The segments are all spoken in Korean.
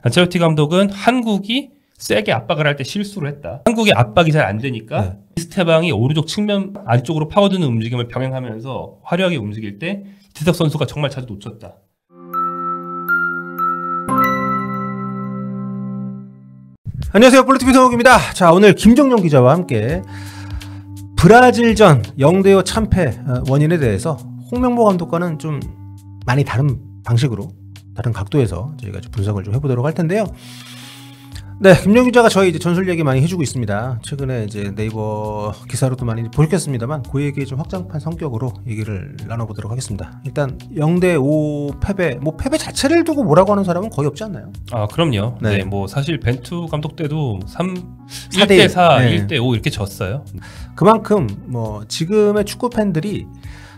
안첼로티 감독은 한국이 세게 압박을 할 때 실수를 했다. 한국의 압박이 잘 안 되니까 이스테방이 오른쪽 측면 안쪽으로 파고드는 움직임을 병행하면서 화려하게 움직일 때 이태석 선수가 정말 자주 놓쳤다. 안녕하세요, 볼리TV 성욱입니다. 자, 오늘 김정용 기자와 함께 브라질전 0대5 참패 원인에 대해서 홍명보 감독과는 좀 많이 다른 방식으로, 다른 각도에서 저희가 좀 분석을 좀 해보도록 할 텐데요. 네, 김정용 기자가 저희 이제 전술 얘기 많이 해주고 있습니다. 최근에 이제 네이버 기사로도 많이 보셨겠습니다만 그 얘기 좀 확장판 성격으로 얘기를 나눠보도록 하겠습니다. 일단 0대5 패배, 뭐 패배 자체를 두고 뭐라고 하는 사람은 거의 없지 않나요? 아, 그럼요. 네, 네, 뭐 사실 벤투 감독 때도 1대4, 네. 1대5 이렇게 졌어요. 그만큼 뭐 지금의 축구 팬들이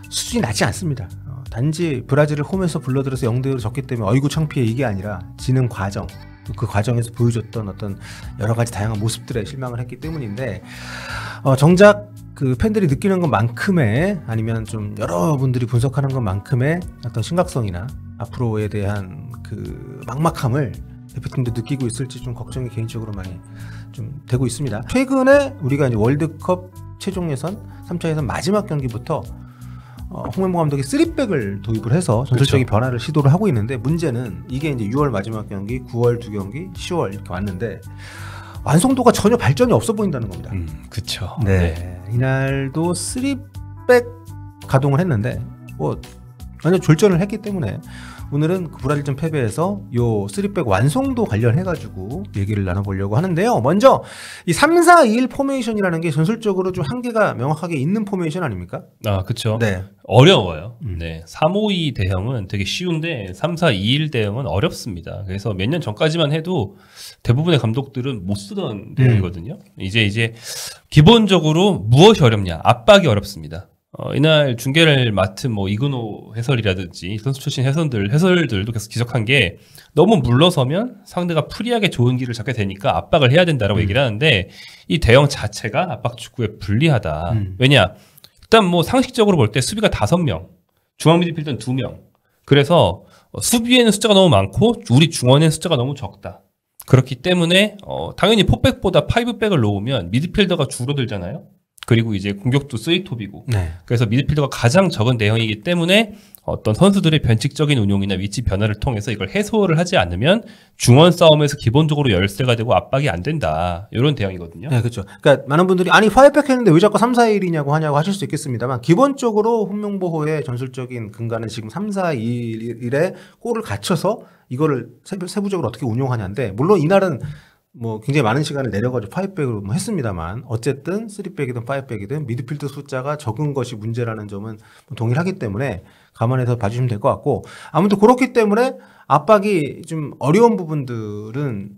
수준이 낮지 않습니다. 단지 브라질을 홈에서 불러들여서 0대5로 졌기 때문에 어이구 창피해 이게 아니라 지는 과정, 그 과정에서 보여줬던 어떤 여러 가지 다양한 모습들에 실망을 했기 때문인데, 정작 그 팬들이 느끼는 것만큼의, 아니면 좀 여러분들이 분석하는 것만큼의 어떤 심각성이나 앞으로에 대한 그 막막함을 대표팀도 느끼고 있을지 좀 걱정이 개인적으로 많이 좀 되고 있습니다. 최근에 우리가 이제 월드컵 최종 예선 3차 예선 마지막 경기부터 홍명보 감독이 3백을 도입을 해서 전술적인 변화를 시도를 하고 있는데, 문제는 이게 이제 6월 마지막 경기, 9월 2경기, 10월 이렇게 왔는데 완성도가 전혀 발전이 없어 보인다는 겁니다. 그렇죠. 네. 이날도 3백 가동을 했는데 뭐 완전 졸전을 했기 때문에 오늘은 그 브라질전 패배에서 요 3백 완성도 관련해가지고 얘기를 나눠보려고 하는데요. 먼저 이 3-4-2-1 포메이션이라는 게 전술적으로 좀 한계가 명확하게 있는 포메이션 아닙니까? 아, 그렇죠. 네. 어려워요. 네. 3-5-2 대형은 되게 쉬운데 3-4-2-1 대형은 어렵습니다. 그래서 몇 년 전까지만 해도 대부분의 감독들은 못 쓰던 대형이거든요. 이제 기본적으로 무엇이 어렵냐? 압박이 어렵습니다. 이날 중계를 맡은 뭐 이근호 해설이라든지 선수 출신 해설들도 계속 지적한 게, 너무 물러서면 상대가 프리하게 좋은 길을 잡게 되니까 압박을 해야 된다라고 얘기를 하는데, 이 대형 자체가 압박 축구에 불리하다. 왜냐? 일단 뭐 상식적으로 볼 때 수비가 5명, 중앙 미드필더는 2명. 그래서 수비에는 숫자가 너무 많고 우리 중원에는 숫자가 너무 적다. 그렇기 때문에 당연히 4백보다 5백을 놓으면 미드필더가 줄어들잖아요. 그리고 이제 공격도 3톱이고. 네. 그래서 미드필더가 가장 적은 대형이기 때문에 어떤 선수들의 변칙적인 운용이나 위치 변화를 통해서 이걸 해소를 하지 않으면 중원 싸움에서 기본적으로 열세가 되고 압박이 안 된다. 이런 대형이거든요. 네, 그렇죠. 그러니까 많은 분들이 아니 5백 했는데 왜 자꾸 3-4-1이냐고 하냐고 하실 수 있겠습니다만, 기본적으로 홍명보호의 전술적인 근간은 지금 3-4-2-1에 골을 갖춰서 이거를 세부적으로 어떻게 운용하냐인데, 물론 이날은 뭐 굉장히 많은 시간을 내려가지고 5백으로 뭐 했습니다만, 어쨌든 3백이든 5백이든 미드필더 숫자가 적은 것이 문제라는 점은 동일하기 때문에 감안해서 봐주시면 될 것 같고, 아무튼 그렇기 때문에 압박이 좀 어려운 부분들은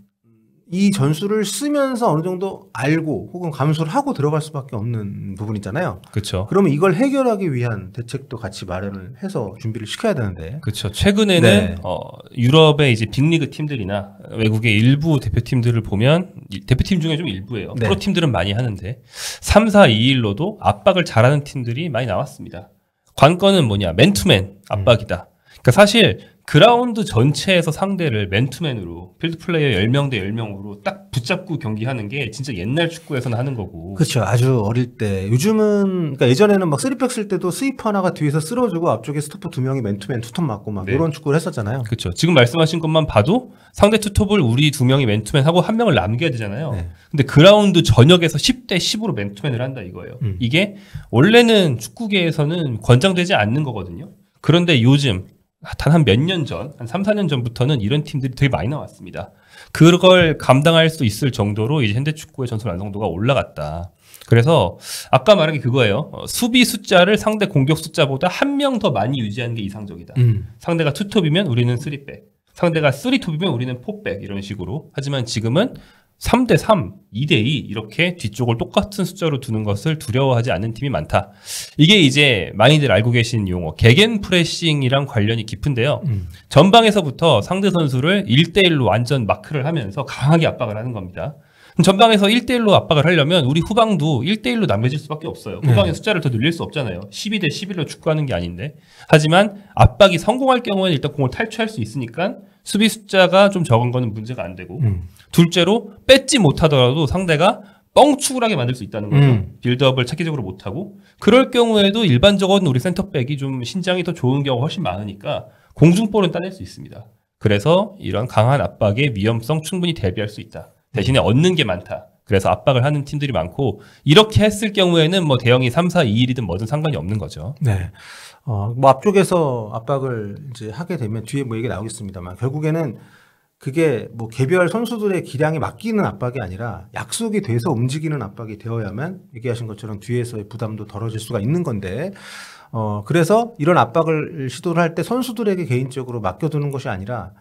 이 전술을 쓰면서 어느 정도 알고 혹은 감수를 하고 들어갈 수밖에 없는 부분이잖아요. 그렇죠. 그러면 이걸 해결하기 위한 대책도 같이 마련을 해서 준비를 시켜야 되는데. 그렇죠. 최근에는 유럽의 이제 빅리그 팀들이나 외국의 일부 대표팀들을 보면, 대표팀 중에 좀 일부예요. 네. 프로팀들은 많이 하는데 3-4-2-1로도 압박을 잘하는 팀들이 많이 나왔습니다. 관건은 뭐냐? 맨투맨 압박이다. 그러니까 사실 그라운드 전체에서 상대를 맨투맨으로, 필드 플레이어 10명 대 10명으로 딱 붙잡고 경기하는 게 진짜 옛날 축구에서는 하는 거고. 그렇죠. 아주 어릴 때. 요즘은, 그러니까 예전에는 막 3백 쓸 때도 스위퍼 하나가 뒤에서 쓸어주고 앞쪽에 스토퍼 2명이 맨투맨 투톱 맞고 막 이런 축구를 했었잖아요. 그렇죠. 지금 말씀하신 것만 봐도 상대 투톱을 우리 2명이 맨투맨 하고 1명을 남겨야 되잖아요. 네. 근데 그라운드 전역에서 10대 10으로 맨투맨을 한다 이거예요. 이게 원래는 축구계에서는 권장되지 않는 거거든요. 그런데 요즘 한 몇 년 전, 한 3-4년 전부터는 이런 팀들이 되게 많이 나왔습니다. 그걸 감당할 수 있을 정도로 이제 현대축구의 전술 완성도가 올라갔다. 그래서 아까 말한 게 그거예요. 수비 숫자를 상대 공격 숫자보다 1명 더 많이 유지하는 게 이상적이다. 상대가 투톱이면 우리는 3백, 상대가 3톱이면 우리는 4백, 이런 식으로. 하지만 지금은 3대3, 2대2 이렇게 뒤쪽을 똑같은 숫자로 두는 것을 두려워하지 않는 팀이 많다. 이게 이제 많이들 알고 계신 용어, 개겐 프레싱이랑 관련이 깊은데요. 전방에서부터 상대 선수를 1대1로 완전 마크를 하면서 강하게 압박을 하는 겁니다. 그럼 전방에서 1대1로 압박을 하려면 우리 후방도 1대1로 남겨질 수밖에 없어요. 후방의 숫자를 더 늘릴 수 없잖아요. 12대 11로 축구하는 게 아닌데. 하지만 압박이 성공할 경우에는 일단 공을 탈취할 수 있으니까 수비 숫자가 좀 적은 거는 문제가 안 되고 둘째로 뺏지 못하더라도 상대가 뻥축을 하게 만들 수 있다는 거죠. 빌드업을 체계적으로 못하고 그럴 경우에도 일반적으로는 우리 센터백이 좀 신장이 더 좋은 경우가 훨씬 많으니까 공중볼은 따낼 수 있습니다. 그래서 이런 강한 압박의 위험성 충분히 대비할 수 있다. 대신에 얻는 게 많다. 그래서 압박을 하는 팀들이 많고 이렇게 했을 경우에는 뭐 대형이 3-4-2-1이든 뭐든 상관이 없는 거죠. 네. 뭐 앞쪽에서 압박을 이제 하게 되면 뒤에 뭐 얘기 나오겠습니다만 결국에는 그게 뭐 개별 선수들의 기량에 맡기는 압박이 아니라 약속이 돼서 움직이는 압박이 되어야만 얘기하신 것처럼 뒤에서의 부담도 덜어질 수가 있는 건데 그래서 이런 압박을 시도를 할 때 선수들에게 개인적으로 맡겨두는 것이 아니라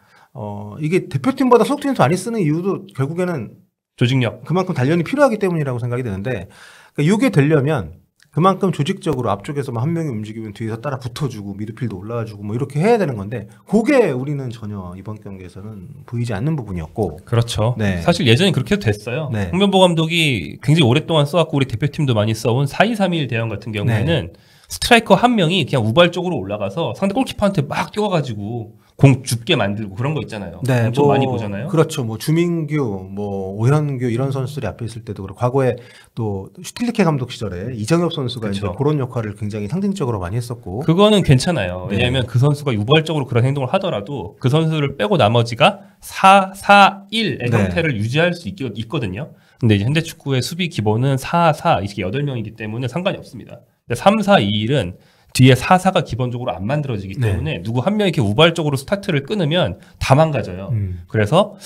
이게 대표팀보다 소속팀에서 많이 쓰는 이유도 결국에는 조직력 그만큼 단련이 필요하기 때문이라고 생각이 되는데 그러니까 이게 되려면 그만큼 조직적으로 앞쪽에서 한 명이 움직이면 뒤에서 따라 붙어주고 미드필드 올라와주고 뭐 이렇게 해야 되는 건데 그게 우리는 전혀 이번 경기에서는 보이지 않는 부분이었고 그렇죠. 네. 사실 예전에 그렇게 해도 됐어요. 네. 홍명보 감독이 굉장히 오랫동안 써왔고 우리 대표팀도 많이 써온 4-2-3-1 대형 같은 경우에는 스트라이커 한 명이 그냥 우발적으로 올라가서 상대 골키퍼한테 막 뛰어가지고 공 죽게 만들고 그런 거 있잖아요. 네, 좀 많이 보잖아요. 그렇죠. 뭐 주민규, 뭐 오현규 이런 선수들이 앞에 있을 때도 그렇고 과거에 또 슈틸리케 감독 시절에 이정엽 선수가 그렇죠. 이제 그런 역할을 굉장히 상징적으로 많이 했었고 그거는 괜찮아요. 네. 왜냐하면 그 선수가 우발적으로 그런 행동을 하더라도 그 선수를 빼고 나머지가 4-4-1의 네. 형태를 유지할 수 있거든요. 근데 이제 현대축구의 수비 기본은 4-4 이게 8명이기 때문에 상관이 없습니다. 3-4-2-1은 뒤에 4-4가 기본적으로 안 만들어지기 때문에 누구 한 명이 이렇게 우발적으로 스타트를 끊으면 다 망가져요. 그래서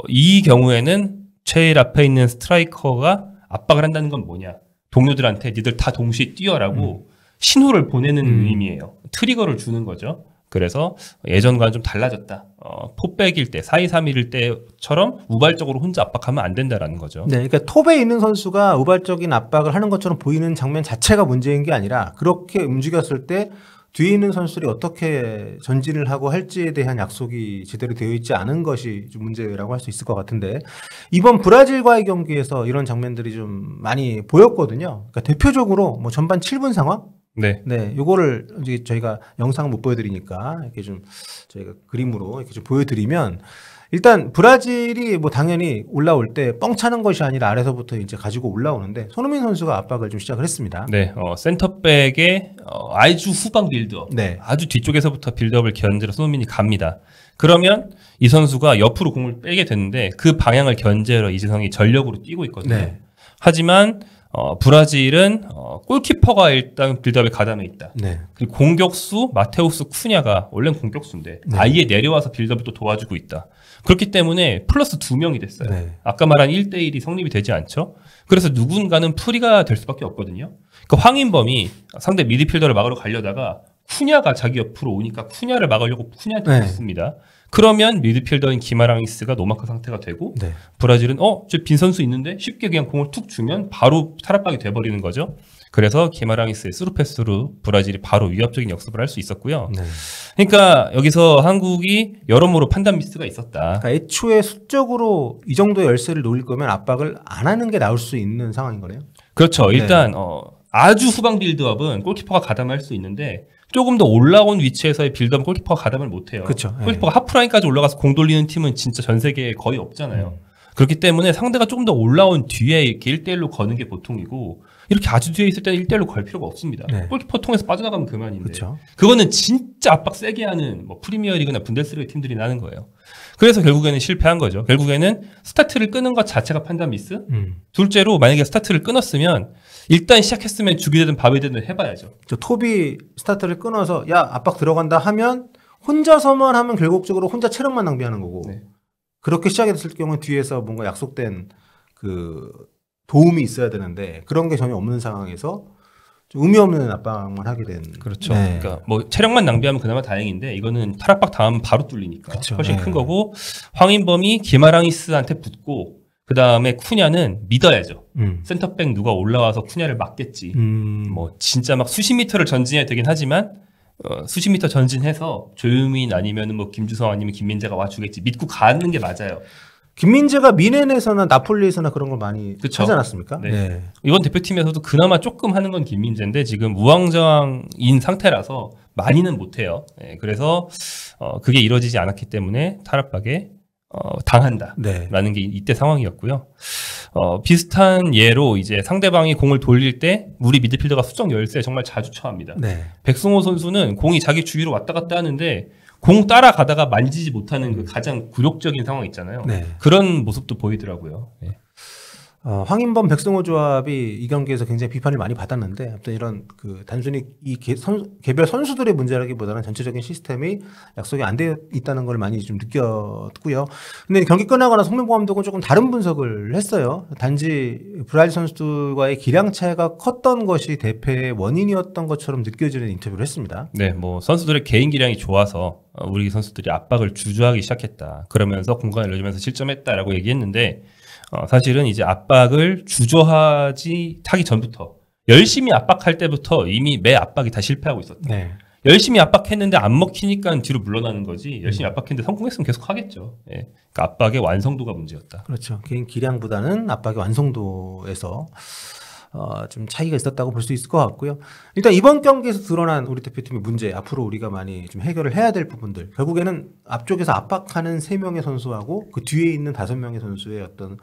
이 경우에는 제일 앞에 있는 스트라이커가 압박을 한다는 건 뭐냐. 동료들한테 니들 다 동시에 뛰어라고 신호를 보내는 의미예요. 트리거를 주는 거죠. 그래서 예전과는 좀 달라졌다. 포백일 때, 4-2-3-1일 때처럼 우발적으로 혼자 압박하면 안 된다라는 거죠. 네, 그러니까 톱에 있는 선수가 우발적인 압박을 하는 것처럼 보이는 장면 자체가 문제인 게 아니라 그렇게 움직였을 때 뒤에 있는 선수들이 어떻게 전진을 하고 할지에 대한 약속이 제대로 되어 있지 않은 것이 좀 문제라고 할 수 있을 것 같은데 이번 브라질과의 경기에서 이런 장면들이 좀 많이 보였거든요. 그러니까 대표적으로 뭐 전반 7분 상황? 네. 네, 요거를 이제 저희가 영상을 못 보여드리니까 이렇게 좀 저희가 그림으로 이렇게 좀 보여드리면 일단 브라질이 뭐 당연히 올라올 때 뻥 차는 것이 아니라 아래서부터 이제 가지고 올라오는데 손흥민 선수가 압박을 좀 시작을 했습니다. 네, 센터백의 아주 후방 빌드업, 네. 아주 뒤쪽에서부터 빌드업을 견제로 손흥민이 갑니다. 그러면 이 선수가 옆으로 공을 빼게 되는데 그 방향을 견제로 이재성이 전력으로 뛰고 있거든요. 네. 하지만 브라질은 골키퍼가 일단 빌드업에 가담해 있다. 네. 그리고 공격수 마테우스 쿠냐가 원래는 공격수인데 네. 아예 내려와서 빌드업을 또 도와주고 있다. 그렇기 때문에 플러스 2명이 됐어요. 네. 아까 말한 1대1이 성립이 되지 않죠. 그래서 누군가는 프리가 될 수밖에 없거든요. 그러니까 황인범이 상대 미드필더를 막으러 가려다가 쿠냐가 자기 옆으로 오니까 쿠냐를 막으려고 쿠냐한테 붙습니다. 그러면 미드필더인 기마랑이스가 노마크 상태가 되고 네. 브라질은 저 빈 선수 있는데 쉽게 그냥 공을 툭 주면 바로 탈압박이 돼버리는 거죠. 그래서 기마랑이스의 스루패스로 브라질이 바로 위협적인 역습을 할 수 있었고요. 네. 그러니까 여기서 한국이 여러모로 판단 미스가 있었다. 그러니까 애초에 수적으로 이 정도의 열세를 놓을 거면 압박을 안 하는 게 나올 수 있는 상황인 거네요. 그렇죠. 일단 아주 후방 빌드업은 골키퍼가 가담할 수 있는데 조금 더 올라온 위치에서의 빌드업 골키퍼가 가담을 못해요. 그렇죠. 골키퍼가 하프라인까지 올라가서 공 돌리는 팀은 진짜 전 세계에 거의 없잖아요. 그렇기 때문에 상대가 조금 더 올라온 뒤에 이렇게 1대1로 거는 게 보통이고 이렇게 아주 뒤에 있을 때는 1대1로 걸 필요가 없습니다. 네. 골키퍼 통해서 빠져나가면 그만인데 그렇죠. 그거는 진짜 압박 세게 하는 뭐 프리미어리그나 분데스리가 팀들이 나는 거예요. 그래서 결국에는 실패한 거죠. 결국에는 스타트를 끄는 것 자체가 판단 미스. 둘째로 만약에 스타트를 끊었으면 일단 시작했으면 죽이 되든 밥이 되든 해봐야죠. 저 톱이 스타트를 끊어서 야 압박 들어간다 하면 혼자서만 하면 결국적으로 혼자 체력만 낭비하는 거고 네. 그렇게 시작했을 경우는 뒤에서 뭔가 약속된 그 도움이 있어야 되는데 그런 게 전혀 없는 상황에서 좀 의미 없는 압박만 하게 된. 그렇죠. 네. 그러니까 뭐 체력만 낭비하면 그나마 다행인데 이거는 탈압박 당하면 바로 뚫리니까 그쵸. 훨씬 네. 큰 거고 황인범이 기마랑이스한테 붙고 그 다음에 쿠냐는 믿어야죠. 센터백 누가 올라와서 쿠냐를 막겠지. 뭐 진짜 막 수십 미터를 전진해야 되긴 하지만 수십 미터 전진해서 조유민 아니면 뭐 김주성 아니면 김민재가 와주겠지 믿고 가는 게 맞아요. 김민재가 미넨에서나 나폴리에서나 그런 걸 많이 그쵸. 하지 않았습니까? 네. 네. 이번 대표팀에서도 그나마 조금 하는 건 김민재인데 지금 우왕좌왕인 상태라서 많이는 못해요. 예, 그래서 그게 이루어지지 않았기 때문에 탈압박에 당한다라는 게 이때 상황이었고요. 비슷한 예로 이제 상대방이 공을 돌릴 때 우리 미드필더가 수적 열세에 정말 자주 처합니다. 네. 백승호 선수는 공이 자기 주위로 왔다 갔다 하는데 공 따라가다가 만지지 못하는 그 가장 굴욕적인 상황 있잖아요. 네. 그런 모습도 보이더라고요. 예. 황인범 백승호 조합이 이 경기에서 굉장히 비판을 많이 받았는데, 아무튼 이런 그 단순히 이 개별 선수들의 문제라기보다는 전체적인 시스템이 약속이 안 되어 있다는 걸 많이 좀 느꼈고요. 근데 경기 끝나고 나서 홍명보 감독은 조금 다른 분석을 했어요. 단지 브라질 선수들과의 기량 차이가 컸던 것이 대패의 원인이었던 것처럼 느껴지는 인터뷰를 했습니다. 네, 뭐 선수들의 개인 기량이 좋아서 우리 선수들이 압박을 주저하기 시작했다. 그러면서 공간을 내주면서 실점했다라고 얘기했는데. 사실은 이제 압박을 주저하기 전부터 열심히 압박할 때부터 이미 매 압박이 다 실패하고 있었다. 네. 열심히 압박했는데 안 먹히니까 뒤로 물러나는 거지. 열심히 압박했는데 성공했으면 계속 하겠죠. 예. 그러니까 압박의 완성도가 문제였다. 그렇죠. 개인 기량보다는 압박의 완성도에서 좀 차이가 있었다고 볼 수 있을 것 같고요. 일단 이번 경기에서 드러난 우리 대표팀의 문제, 앞으로 우리가 많이 좀 해결을 해야 될 부분들, 결국에는 앞쪽에서 압박하는 3명의 선수하고 그 뒤에 있는 5명의 선수의 어떤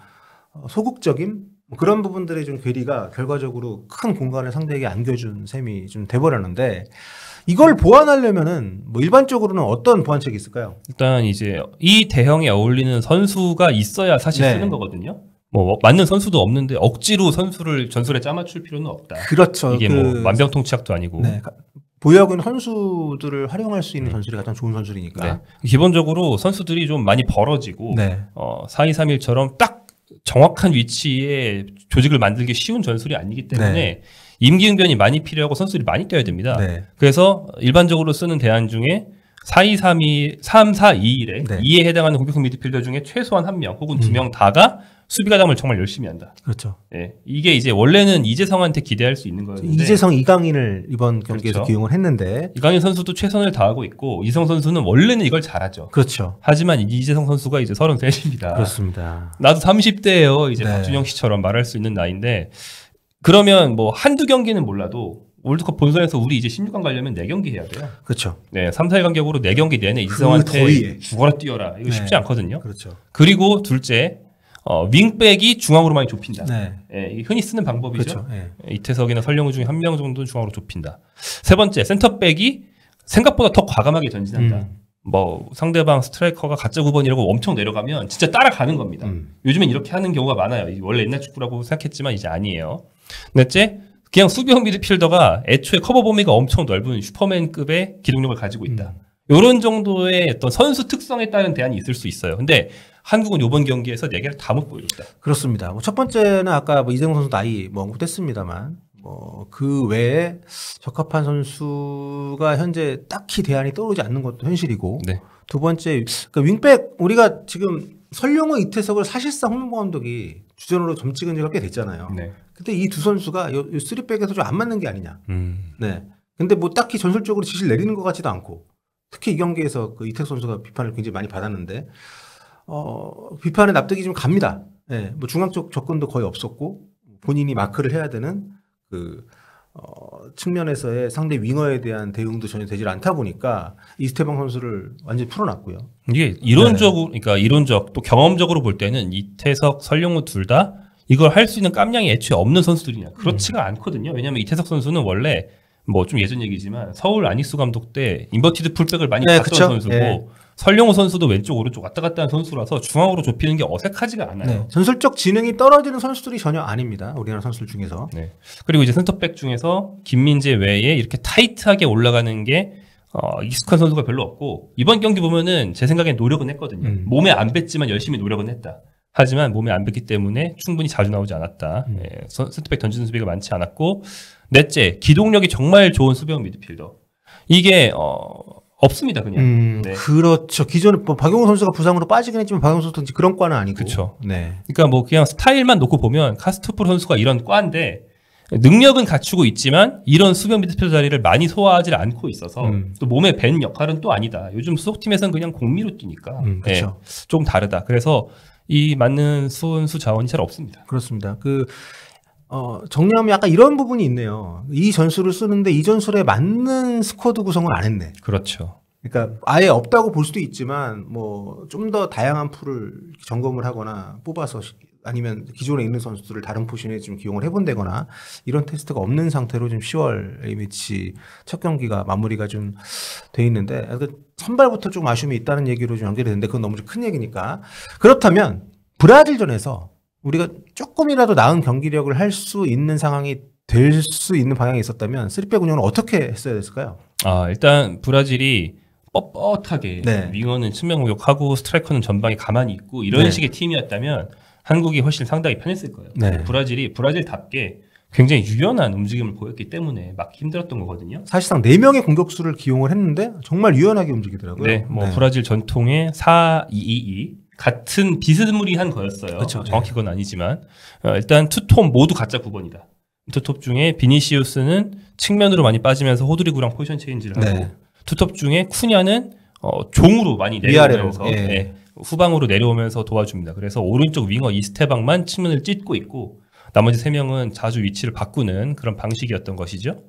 소극적인 그런 부분들의 좀 괴리가 결과적으로 큰 공간을 상대에게 안겨준 셈이 좀 돼버렸는데, 이걸 보완하려면은 뭐 일반적으로는 어떤 보완책이 있을까요? 일단 이제 이 대형에 어울리는 선수가 있어야 사실 네. 쓰는 거거든요. 뭐 맞는 선수도 없는데 억지로 선수를 전술에 짜맞출 필요는 없다. 그렇죠. 이게 뭐 만병통치약도 아니고. 네. 보유하고 있는 선수들을 활용할 수 있는 선수들이 가장 좋은 선수이니까. 네. 기본적으로 선수들이 좀 많이 벌어지고 네. 4-2-3-1처럼 딱 정확한 위치에 조직을 만들기 쉬운 전술이 아니기 때문에 네. 임기응변이 많이 필요하고 선수들이 많이 뛰어야 됩니다. 네. 그래서 일반적으로 쓰는 대안 중에 4-2-3-2, 3-4-2-1에 네. 2에 해당하는 공격형 미드필더 중에 최소한 1명 혹은 2명 다가 수비 가담을 정말 열심히 한다. 그렇죠. 예. 이게 이제 원래는 이재성한테 기대할 수 있는 거였는데 이재성, 이강인을 이번 경기에서 그렇죠. 기용을 했는데. 이강인 선수도 최선을 다하고 있고 이성 선수는 원래는 이걸 잘하죠. 그렇죠. 하지만 이재성 선수가 이제 33입니다. 그렇습니다. 나도 30대예요. 이제 네. 박준영 씨처럼 말할 수 있는 나이인데 그러면 뭐 한두 경기는 몰라도 월드컵 본선에서 우리 이제 16강 가려면 4경기 해야 돼요. 그렇죠. 네, 3, 4일 간격으로 4경기 내내 그 이재성한테 더위에. 죽어라 뛰어라. 이거 네. 쉽지 않거든요. 그렇죠. 그리고 둘째, 윙백이 중앙으로 많이 좁힌다. 네. 예, 이게 흔히 쓰는 방법이죠. 그렇죠. 네. 이태석이나 설령우 중에 1명 정도는 중앙으로 좁힌다. 세 번째, 센터백이 생각보다 더 과감하게 전진한다. 뭐 상대방 스트라이커가 가짜 9번이라고 엄청 내려가면 진짜 따라가는 겁니다. 요즘엔 이렇게 하는 경우가 많아요. 이게 원래 옛날 축구라고 생각했지만 이제 아니에요. 넷째, 그냥 수비형 미드필더가 애초에 커버 범위가 엄청 넓은 슈퍼맨급의 기동력을 가지고 있다. 이런 정도의 어떤 선수 특성에 따른 대안이 있을 수 있어요. 근데 한국은 이번 경기에서 4개를 다 못 보여줬다. 그렇습니다. 뭐 첫 번째는 아까 뭐 이재성 선수 나이 뭐 언급했습니다만, 뭐 그 외에 적합한 선수가 현재 딱히 대안이 떠오르지 않는 것도 현실이고, 네. 두 번째, 그러니까 윙백 우리가 지금 설령우, 이태석을 사실상 홍명보 감독이 주전으로 점 찍은 지가 꽤 됐잖아요. 네. 근데 이 두 선수가 요 3백에서 좀 안 맞는 게 아니냐. 네. 근데 뭐 딱히 전술적으로 지시를 내리는 것 같지도 않고, 특히 이 경기에서 그 이태석 선수가 비판을 굉장히 많이 받았는데, 비판에 납득이 좀 갑니다. 네. 뭐 중앙 쪽 접근도 거의 없었고, 본인이 마크를 해야 되는 측면에서의 상대 윙어에 대한 대응도 전혀 되질 않다 보니까 이스테방 선수를 완전히 풀어놨고요. 이게 이론적으로, 그러니까 또 경험적으로 볼 때는 이태석, 설령우 둘 다 이걸 할 수 있는 깜냥이 애초에 없는 선수들이냐. 그렇지가 않거든요. 왜냐하면 이태석 선수는 원래 뭐 좀 예전 얘기지만 서울 안익수 감독 때 인버티드 풀백을 많이 봤던 그쵸? 선수고 네. 설령우 선수도 왼쪽 오른쪽 왔다 갔다 하는 선수라서 중앙으로 좁히는 게 어색하지가 않아요. 네. 전술적 지능이 떨어지는 선수들이 전혀 아닙니다. 우리나라 선수들 중에서. 네. 그리고 이제 센터백 중에서 김민재 외에 이렇게 타이트하게 올라가는 게 익숙한 선수가 별로 없고 이번 경기 보면은 제 생각엔 노력은 했거든요. 몸에 안 뱉지만 열심히 노력은 했다. 하지만 몸에 안 뱉기 때문에 충분히 자주 나오지 않았다. 예, 센터백 던지는 수비가 많지 않았고 넷째, 기동력이 정말 좋은 수비형 미드필더. 이게 없습니다, 그냥. 네. 그렇죠. 기존에 뭐 박용호 선수가 부상으로 빠지긴 했지만 박용호 선수도 그런 과는 아니고. 그렇죠. 네. 그러니까 뭐 그냥 스타일만 놓고 보면 카스토프 선수가 이런 과인데 능력은 갖추고 있지만 이런 수비형 미드필더 자리를 많이 소화하지 않고 있어서 또 몸에 밴 역할은 또 아니다. 요즘 수석팀에서는 그냥 공미로 뛰니까. 그렇죠. 네, 좀 다르다. 그래서 이 맞는 선수 자원이 잘 없습니다. 그렇습니다. 정리하면 약간 이런 부분이 있네요. 이 전술을 쓰는데 이 전술에 맞는 스쿼드 구성을 안 했네. 그렇죠. 그러니까 아예 없다고 볼 수도 있지만 뭐 좀 더 다양한 풀을 점검을 하거나 뽑아서 아니면 기존에 있는 선수들을 다른 포지션에 좀 기용을 해본다거나 이런 테스트가 없는 상태로 지금 10월 A매치 첫 경기가 마무리가 좀 돼 있는데 선발부터 좀 아쉬움이 있다는 얘기로 좀 연결이 되는데 그건 너무 좀 큰 얘기니까. 그렇다면 브라질전에서 우리가 조금이라도 나은 경기력을 할 수 있는 상황이 될 수 있는 방향이 있었다면 3백 운영을 어떻게 했어야 됐을까요? 일단 브라질이 뻣뻣하게 네. 윙어는 측면 공격하고 스트라이커는 전방에 가만히 있고 이런 네. 식의 팀이었다면 한국이 훨씬 상당히 편했을 거예요. 네. 브라질이 브라질답게 굉장히 유연한 움직임을 보였기 때문에 막기 힘들었던 거거든요. 사실상 4명의 공격수를 기용을 했는데 정말 유연하게 움직이더라고요. 네, 브라질 전통의 4-2-2-2 같은 비스무리한 거였어요. 그쵸, 정확히 그건 아니지만 일단 투톱 모두 가짜 9번이다. 투톱 중에 비니시우스는 측면으로 많이 빠지면서 호드리구랑 포지션 체인지를 하고 네. 투톱 중에 쿠냐는 종으로 많이 내려오면서 위아래로. 예. 네, 후방으로 내려오면서 도와줍니다. 그래서 오른쪽 윙어 이스테방만 측면을 찢고 있고 나머지 3명은 자주 위치를 바꾸는 그런 방식이었던 것이죠.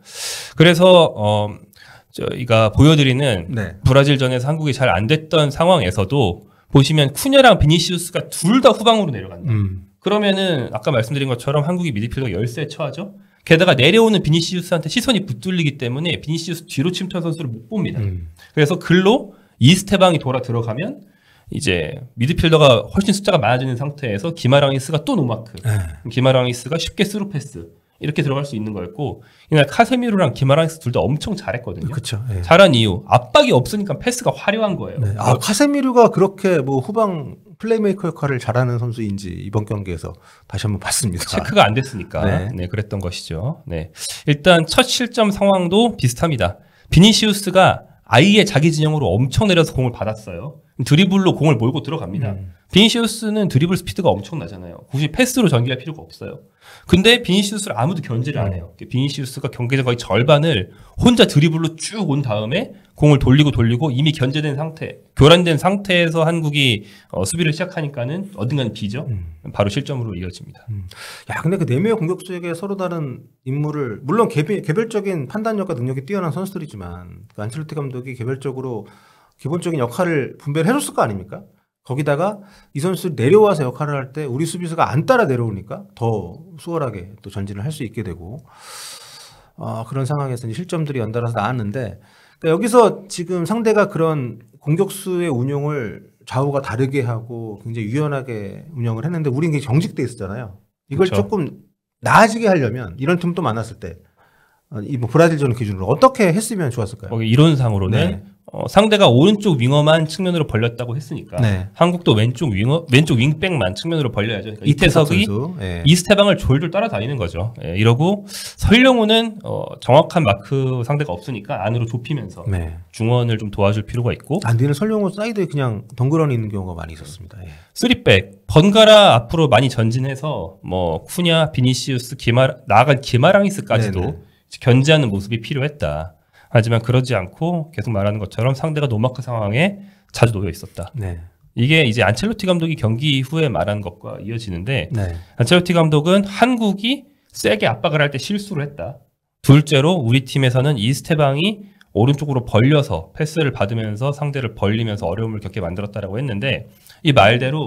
그래서 저희가 보여드리는 네. 브라질전에서 한국이 잘 안 됐던 상황에서도 보시면 쿠냐랑 비니시우스가 둘 다 후방으로 내려간다. 그러면은 아까 말씀드린 것처럼 한국이 미드필더 열세에 처하죠. 게다가 내려오는 비니시우스한테 시선이 붙들리기 때문에 비니시우스 뒤로 침투한 선수를 못 봅니다. 그래서 글로 이스테방이 돌아 들어가면 이제 미드필더가 훨씬 숫자가 많아지는 상태에서 기마랑이스가 또 노마크. 기마랑이스가 쉽게 스루 패스. 이렇게 들어갈 수 있는 거였고 이날 카세미로랑 기마랑이스 둘 다 엄청 잘했거든요. 그렇죠. 예. 잘한 이유 압박이 없으니까 패스가 화려한 거예요. 네. 카세미르가 그렇게 뭐 후방 플레이메이커 역할을 잘하는 선수인지 이번 경기에서 다시 한번 봤습니다. 체크가 안 됐으니까 네, 그랬던 것이죠. 네, 일단 첫 실점 상황도 비슷합니다. 비니시우스가 아예 자기 진영으로 엄청 내려서 공을 받았어요. 드리블로 공을 몰고 들어갑니다. 비니시우스는 드리블 스피드가 엄청나잖아요. 굳이 패스로 전개할 필요가 없어요. 근데 비니시우스를 아무도 견제를 안 해요. 비니시우스가 경기장 거의 절반을 혼자 드리블로 쭉 온 다음에 공을 돌리고 이미 견제된 상태, 교란된 상태에서 한국이 수비를 시작하니까는 어딘가는 비죠. 바로 실점으로 이어집니다. 야, 근데 그 4명의 공격수에게 서로 다른 임무를 물론 개별적인 판단력과 능력이 뛰어난 선수들이지만 그 안첼로티 감독이 개별적으로 기본적인 역할을 분배를 해줬을 거 아닙니까? 거기다가 이 선수 내려와서 역할을 할 때 우리 수비수가 안 따라 내려오니까 더 수월하게 또 전진을 할 수 있게 되고 그런 상황에서 이제 실점들이 연달아서 나왔는데 그러니까 여기서 지금 상대가 그런 공격수의 운용을 좌우가 다르게 하고 굉장히 유연하게 운영을 했는데 우리는 굉장히 정직돼 있었잖아요. 이걸 그렇죠. 조금 나아지게 하려면 이런 팀 또 만났을 때 이 브라질전 기준으로 어떻게 했으면 좋았을까요? 거기 이론상으로는 네. 상대가 오른쪽 윙어만 측면으로 벌렸다고 했으니까 네. 한국도 왼쪽 윙백만 측면으로 벌려야죠. 그러니까 이태석 이태석이 선수. 예. 이스테방을 졸졸 따라다니는 거죠. 예, 이러고 설령우는 정확한 마크 상대가 없으니까 안으로 좁히면서 네. 중원을 좀 도와줄 필요가 있고 안디는 설령호 사이드에 그냥 덩그러니 있는 경우가 많이 있었습니다. 예. 3백 번갈아 앞으로 많이 전진해서 쿠냐, 비니시우스, 나아간 기마랑이스까지도 네네. 견제하는 모습이 필요했다. 하지만 그러지 않고 계속 말하는 것처럼 상대가 노마크 상황에 자주 놓여 있었다. 네. 이게 이제 안첼로티 감독이 경기 후에 말한 것과 이어지는데 네. 안첼로티 감독은 한국이 세게 압박을 할 때 실수를 했다. 둘째로 우리 팀에서는 이스테방이 오른쪽으로 벌려서 패스를 받으면서 상대를 벌리면서 어려움을 겪게 만들었다라고 했는데 이 말대로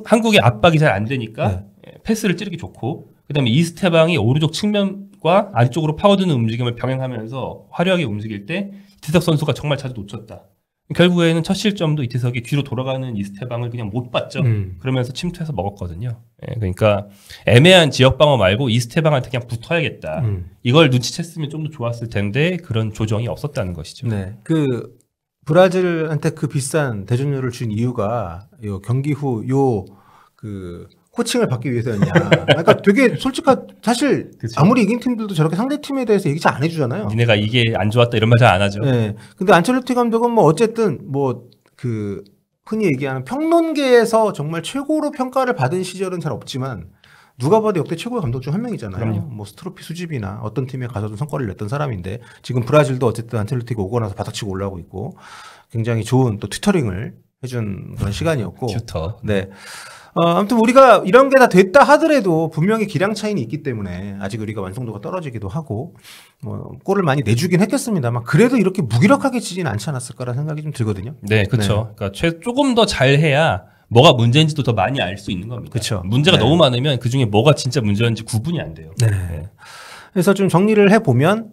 한국의 압박이 잘 안 되니까 패스를 찌르기 좋고 그다음에 이스테방이 오른쪽 측면과 안쪽으로 파고드는 움직임을 병행하면서 화려하게 움직일 때 이태석 선수가 정말 자주 놓쳤다. 결국에는 첫 실점도 이태석이 뒤로 돌아가는 이스테방을 그냥 못 봤죠. 그러면서 침투해서 먹었거든요. 그러니까 애매한 지역 방어 말고 이스테방한테 그냥 붙어야겠다. 이걸 눈치챘으면 좀 더 좋았을 텐데 그런 조정이 없었다는 것이죠. 네. 그 브라질한테 그 비싼 대전료를 준 이유가 요 경기 후 그 코칭을 받기 위해서였냐. 그러니까 되게 사실 그쵸. 아무리 이긴 팀들도 저렇게 상대 팀에 대해서 얘기 잘 안 해주잖아요. 니네가 이게 안 좋았다 이런 말 잘 안 하죠. 네. 근데 안첼로티 감독은 뭐 어쨌든 그 흔히 얘기하는 평론계에서 정말 최고로 평가를 받은 시절은 잘 없지만 누가 봐도 역대 최고의 감독 중 한 명이잖아요. 그럼요. 뭐 스트로피 수집이나 어떤 팀에 가서도 성과를 냈던 사람인데 지금 브라질도 어쨌든 안첼로티가 오고 나서 바닥치고 올라오고 있고 굉장히 좋은 또 튜터링을 해준 그런 시간이었고. 슈터. 네. 아무튼 우리가 이런 게 다 됐다 하더라도 분명히 기량 차이는 있기 때문에 아직 우리가 완성도가 떨어지기도 하고 뭐 골을 많이 내주긴 했겠습니다만 그래도 이렇게 무기력하게 지지는 않지 않았을까라는 생각이 좀 들거든요. 네, 그렇죠. 그러니까 조금 더 잘해야 뭐가 문제인지도 더 많이 알 수 있는 겁니다. 그렇죠. 문제가 네. 너무 많으면 그 중에 뭐가 진짜 문제인지 구분이 안 돼요. 네. 네. 그래서 좀 정리를 해보면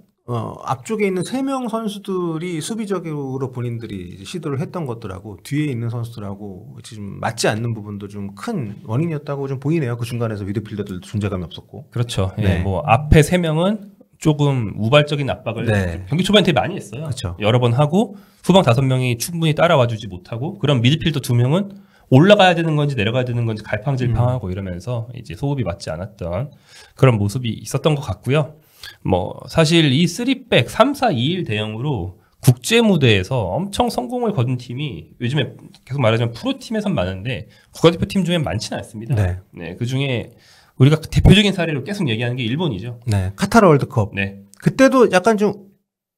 앞쪽에 있는 3명 선수들이 수비적으로 본인들이 시도를 했던 것들하고 뒤에 있는 선수들하고 지금 맞지 않는 부분도 좀 큰 원인이었다고 좀 보이네요. 그 중간에서 미드필더들도 존재감이 없었고. 그렇죠. 네. 예, 뭐 앞에 3명은 조금 우발적인 압박을 네. 경기 초반에 되게 많이 했어요. 그렇죠. 여러 번 하고 후방 5명이 충분히 따라와주지 못하고 그럼 미드필더 2명은 올라가야 되는 건지 내려가야 되는 건지 갈팡질팡하고 이러면서 이제 소흡이 맞지 않았던 그런 모습이 있었던 것 같고요. 뭐 사실 이 3백 3-4-2-1 대형으로 국제 무대에서 엄청 성공을 거둔 팀이 요즘에 계속 말하자면 프로팀에선 많은데 국가대표팀 중엔 많지는 않습니다. 네. 네, 그 중에 우리가 대표적인 사례로 계속 얘기하는 게 일본이죠. 네. 카타르 월드컵. 네. 그때도 약간 좀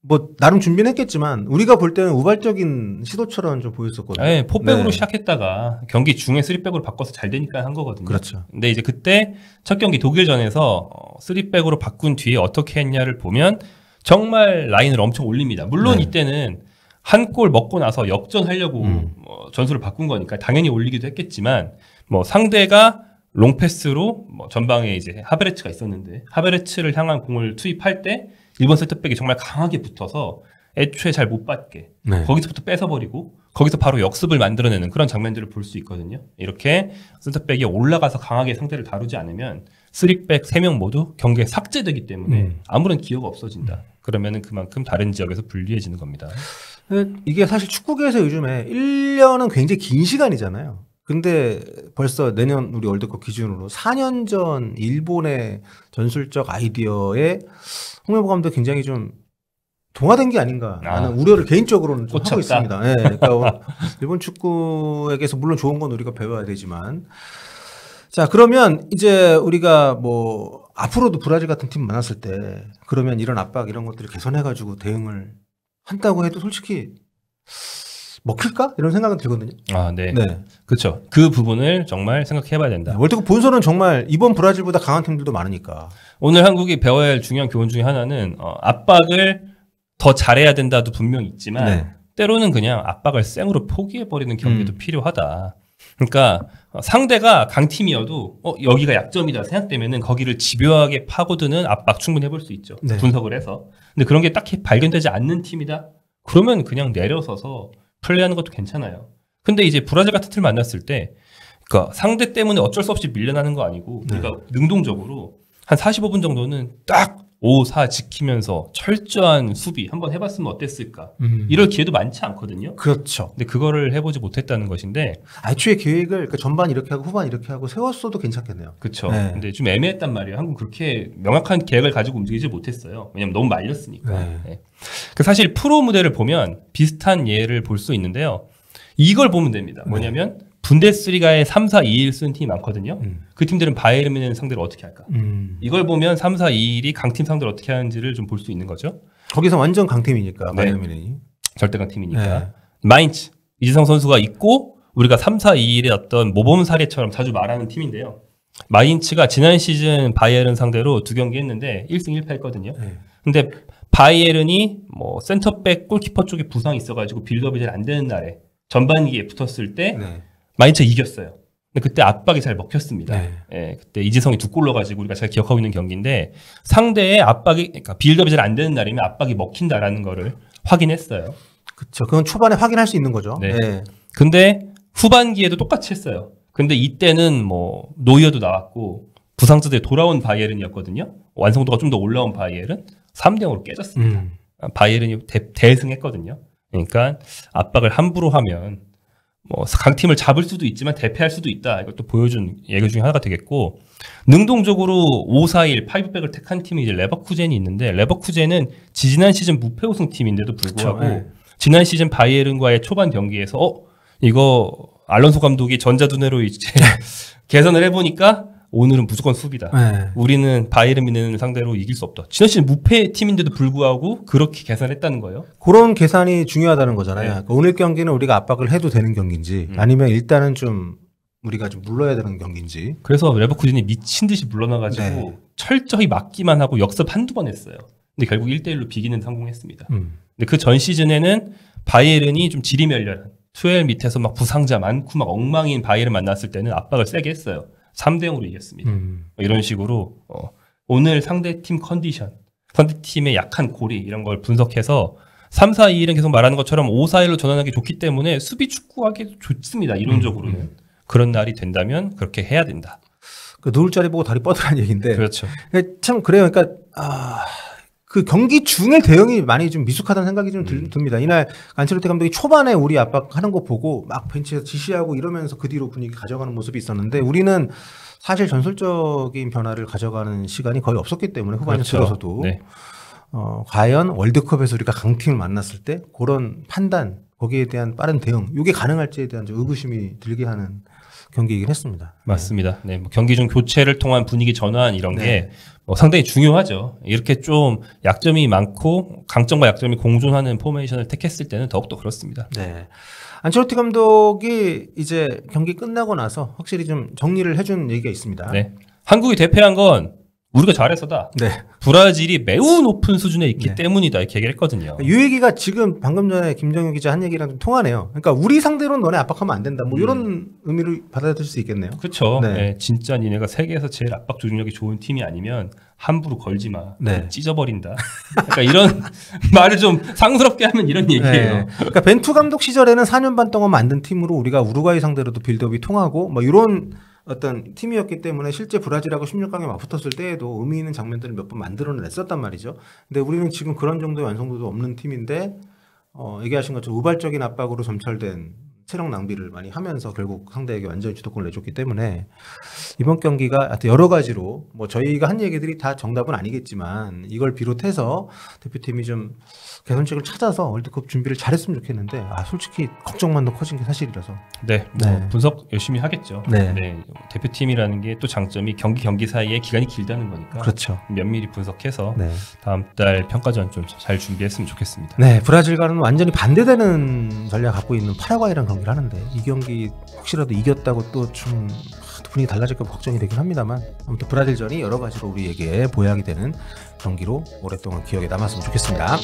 뭐 나름 준비는 했겠지만 우리가 볼 때는 우발적인 시도처럼 좀 보였었거든요. 네, 포백으로 네. 시작했다가 경기 중에 3백으로 바꿔서 잘 되니까 한 거거든요. 그렇죠. 근데 이제 그때 첫 경기 독일전에서 3백으로 바꾼 뒤에 어떻게 했냐를 보면 정말 라인을 엄청 올립니다. 물론 네. 이때는 한 골 먹고 나서 역전하려고 뭐 전술을 바꾼 거니까 당연히 올리기도 했겠지만 뭐 상대가 롱패스로 뭐 전방에 이제 하베르츠가 있었는데 하베르츠를 향한 공을 투입할 때 일본 센터백이 정말 강하게 붙어서 애초에 잘 못 받게 네. 거기서부터 뺏어버리고 거기서 바로 역습을 만들어내는 그런 장면들을 볼 수 있거든요. 이렇게 센터백이 올라가서 강하게 상대를 다루지 않으면 3백 3명 모두 경기에 삭제되기 때문에 아무런 기여가 없어진다. 그러면은 그만큼 다른 지역에서 불리해지는 겁니다. 이게 사실 축구계에서 요즘에 1년은 굉장히 긴 시간이잖아요. 근데 벌써 내년 우리 월드컵 기준으로 4년 전 일본의 전술적 아이디어에 홍명보 감독 굉장히 좀 동화된 게 아닌가 하는 우려를 개인적으로는 좀 하고 있습니다. 네, 그러니까 일본 축구에게서 물론 좋은 건 우리가 배워야 되지만 자 그러면 이제 우리가 뭐 앞으로도 브라질 같은 팀 만났을 때 그러면 이런 압박 이런 것들을 개선해가지고 대응을 한다고 해도 솔직히 먹힐까? 이런 생각은 들거든요. 아, 네. 네. 그렇죠. 그 부분을 정말 생각해봐야 된다. 월드컵 본선은 정말 이번 브라질보다 강한 팀들도 많으니까. 오늘 한국이 배워야 할 중요한 교훈 중에 하나는 압박을 더 잘해야 된다도 분명히 있지만 네. 때로는 그냥 압박을 생으로 포기해버리는 경기도 필요하다. 그러니까 상대가 강팀이어도 여기가 약점이다 생각되면은 거기를 집요하게 파고드는 압박 충분히 해볼 수 있죠. 네. 분석을 해서. 근데 그런 게 딱히 발견되지 않는 팀이다? 그러면 그냥 내려서서 플레이하는 것도 괜찮아요. 근데 이제 브라질 같은 팀을 만났을 때 그러니까 상대 때문에 어쩔 수 없이 밀려나는 거 아니고 우리가 능동적으로 한 45분 정도는 딱 5-4 지키면서 철저한 수비 한번 해봤으면 어땠을까. 이럴 기회도 많지 않거든요. 그렇죠. 근데 그거를 해보지 못했다는 것인데. 애초에 계획을 그러니까 전반 이렇게 하고 후반 이렇게 하고 세웠어도 괜찮겠네요. 그렇죠. 네. 근데 좀 애매했단 말이에요. 한국 그렇게 명확한 계획을 가지고 움직이지 못했어요. 왜냐면 너무 말렸으니까. 네. 네. 사실 프로 무대를 보면 비슷한 예를 볼 수 있는데요. 이걸 보면 됩니다. 뭐냐면 분데스리가에 3-4-2-1 쓰는 팀이 많거든요. 그 팀들은 바이에른 뮌헨 상대로 어떻게 할까? 이걸 보면 3-4-2-1이 강팀 상대로 어떻게 하는지를 좀 볼 수 있는 거죠. 거기서 완전 강팀이니까 네. 바이에른 뮌헨이. 절대 강팀이니까. 네. 마인츠 이재성 선수가 있고 우리가 3-4-2-1의 어떤 모범 사례처럼 자주 말하는 팀인데요. 마인츠가 지난 시즌 바이에른 상대로 2경기 했는데 1승 1패 했거든요. 네. 근데 바이에른이 뭐 센터백 골키퍼 쪽에 부상이 있어가지고 빌드업이 잘 안 되는 날에 전반기에 붙었을 때 네. 마인츠 이겼어요. 근데 그때 압박이 잘 먹혔습니다. 네. 예, 그때 이지성이 2골 넣어가지고 우리가 잘 기억하고 있는 경기인데 상대의 압박이, 그러니까 빌드업이 잘 안 되는 날이면 압박이 먹힌다라는 거를 확인했어요. 그렇죠. 그건 초반에 확인할 수 있는 거죠. 네. 네. 근데 후반기에도 똑같이 했어요. 근데 이때는 뭐 노이어도 나왔고 부상자들이 돌아온 바이에른이었거든요. 완성도가 좀 더 올라온 바이에른 3-0으로 깨졌습니다. 바이에른이 대승했거든요. 그러니까 압박을 함부로 하면 뭐 강팀을 잡을 수도 있지만 대패할 수도 있다. 이것도 보여준 예고 중에 하나가 되겠고 능동적으로 5-4-1 파이브백을 택한 팀이 이제 레버쿠젠이 있는데 레버쿠젠은 지난 시즌 무패 우승 팀인데도 불구하고 그쵸, 네. 지난 시즌 바이에른과의 초반 경기에서 이거 알론소 감독이 전자두뇌로 이제 개선을 해보니까 오늘은 무조건 수비다. 네. 우리는 바이에른 뮌헨을 상대로 이길 수 없다. 지난 시즌 무패 팀인데도 불구하고 그렇게 계산했다는 거예요. 그런 계산이 중요하다는 거잖아요. 네. 그러니까 오늘 경기는 우리가 압박을 해도 되는 경기인지 아니면 일단은 좀 우리가 좀 물러야 되는 경기인지. 그래서 레버쿠젠이 미친 듯이 물러나가지고 네. 철저히 막기만 하고 역습 한두 번 했어요. 근데 결국 1대1로 비기는 성공했습니다. 근데 그 전 시즌에는 바이에른이 좀 질이 멸렬한 투엘 밑에서 막 부상자 많고 막 엉망인 바이에른 만났을 때는 압박을 세게 했어요. 3대0으로 이겼습니다. 이런 식으로 오늘 상대팀 컨디션, 상대팀의 약한 고리 이런 걸 분석해서 3-4-2-1은 계속 말하는 것처럼 5-4-1로 전환하기 좋기 때문에 수비 축구하기 좋습니다. 이론적으로는. 그런 날이 된다면 그렇게 해야 된다. 그 누울 자리 보고 다리 뻗으라는 얘기인데. 그렇죠. 참 그래요. 그러니까 그 경기 중의 대응이 많이 좀 미숙하다는 생각이 좀 듭니다. 이날 안첼로티 감독이 초반에 우리 압박하는 거 보고 막 벤치에서 지시하고 이러면서 그 뒤로 분위기 가져가는 모습이 있었는데 우리는 사실 전술적인 변화를 가져가는 시간이 거의 없었기 때문에 후반에 그렇죠. 들어서도 네. 과연 월드컵에서 우리가 강팀을 만났을 때 그런 판단 거기에 대한 빠른 대응 이게 가능할지에 대한 좀 의구심이 들게 하는 경기이긴 했습니다. 맞습니다. 네, 뭐 경기 중 교체를 통한 분위기 전환 이런 네. 게 상당히 중요하죠. 이렇게 좀 약점이 많고 강점과 약점이 공존하는 포메이션을 택했을 때는 더욱더 그렇습니다. 네. 안첼로티 감독이 이제 경기 끝나고 나서 확실히 좀 정리를 해준 얘기가 있습니다. 네. 한국이 대패한 건 우리가 잘해서다. 네. 브라질이 매우 높은 수준에 있기 네. 때문이다. 이렇게 얘기를 했거든요. 이 얘기가 지금 방금 전에 김정유 기자 한 얘기랑 좀 통하네요. 그러니까 우리 상대로는 너네 압박하면 안 된다. 뭐 이런 의미를 받아들일 수 있겠네요. 그렇죠. 네. 네, 진짜 니네가 세계에서 제일 압박 조직력이 좋은 팀이 아니면 함부로 걸지 마. 네. 찢어버린다. 그러니까 이런 말을 좀 상스럽게 하면 이런 얘기예요. 네. 그러니까 벤투 감독 시절에는 4년 반 동안 만든 팀으로 우리가 우루과이 상대로도 빌드업이 통하고 뭐 이런 어떤 팀이었기 때문에 실제 브라질하고 16강에 맞붙었을 때에도 의미 있는 장면들을 몇 번 만들어냈었단 말이죠. 근데 우리는 지금 그런 정도의 완성도도 없는 팀인데 얘기하신 것처럼 우발적인 압박으로 점철된 체력 낭비를 많이 하면서 결국 상대에게 완전히 주도권을 내줬기 때문에 이번 경기가 하여튼 여러 가지로 뭐 저희가 한 얘기들이 다 정답은 아니겠지만 이걸 비롯해서 대표팀이 좀 개선책을 찾아서 월드컵 준비를 잘했으면 좋겠는데 솔직히 걱정만 더 커진 게 사실이라서 네, 뭐 네. 분석 열심히 하겠죠. 네. 대표팀이라는 게 또 장점이 경기 사이에 기간이 길다는 거니까 그렇죠. 면밀히 분석해서 네. 다음 달 평가전 좀 잘 준비했으면 좋겠습니다. 네, 브라질과는 완전히 반대되는 전략 갖고 있는 파라과이랑 경기를 하는데 이 경기 혹시라도 이겼다고 또 좀 분위기 달라질까 걱정이 되긴 합니다만 아무튼 브라질전이 여러 가지로 우리에게 보약이 되는 경기로 오랫동안 기억에 남았으면 좋겠습니다.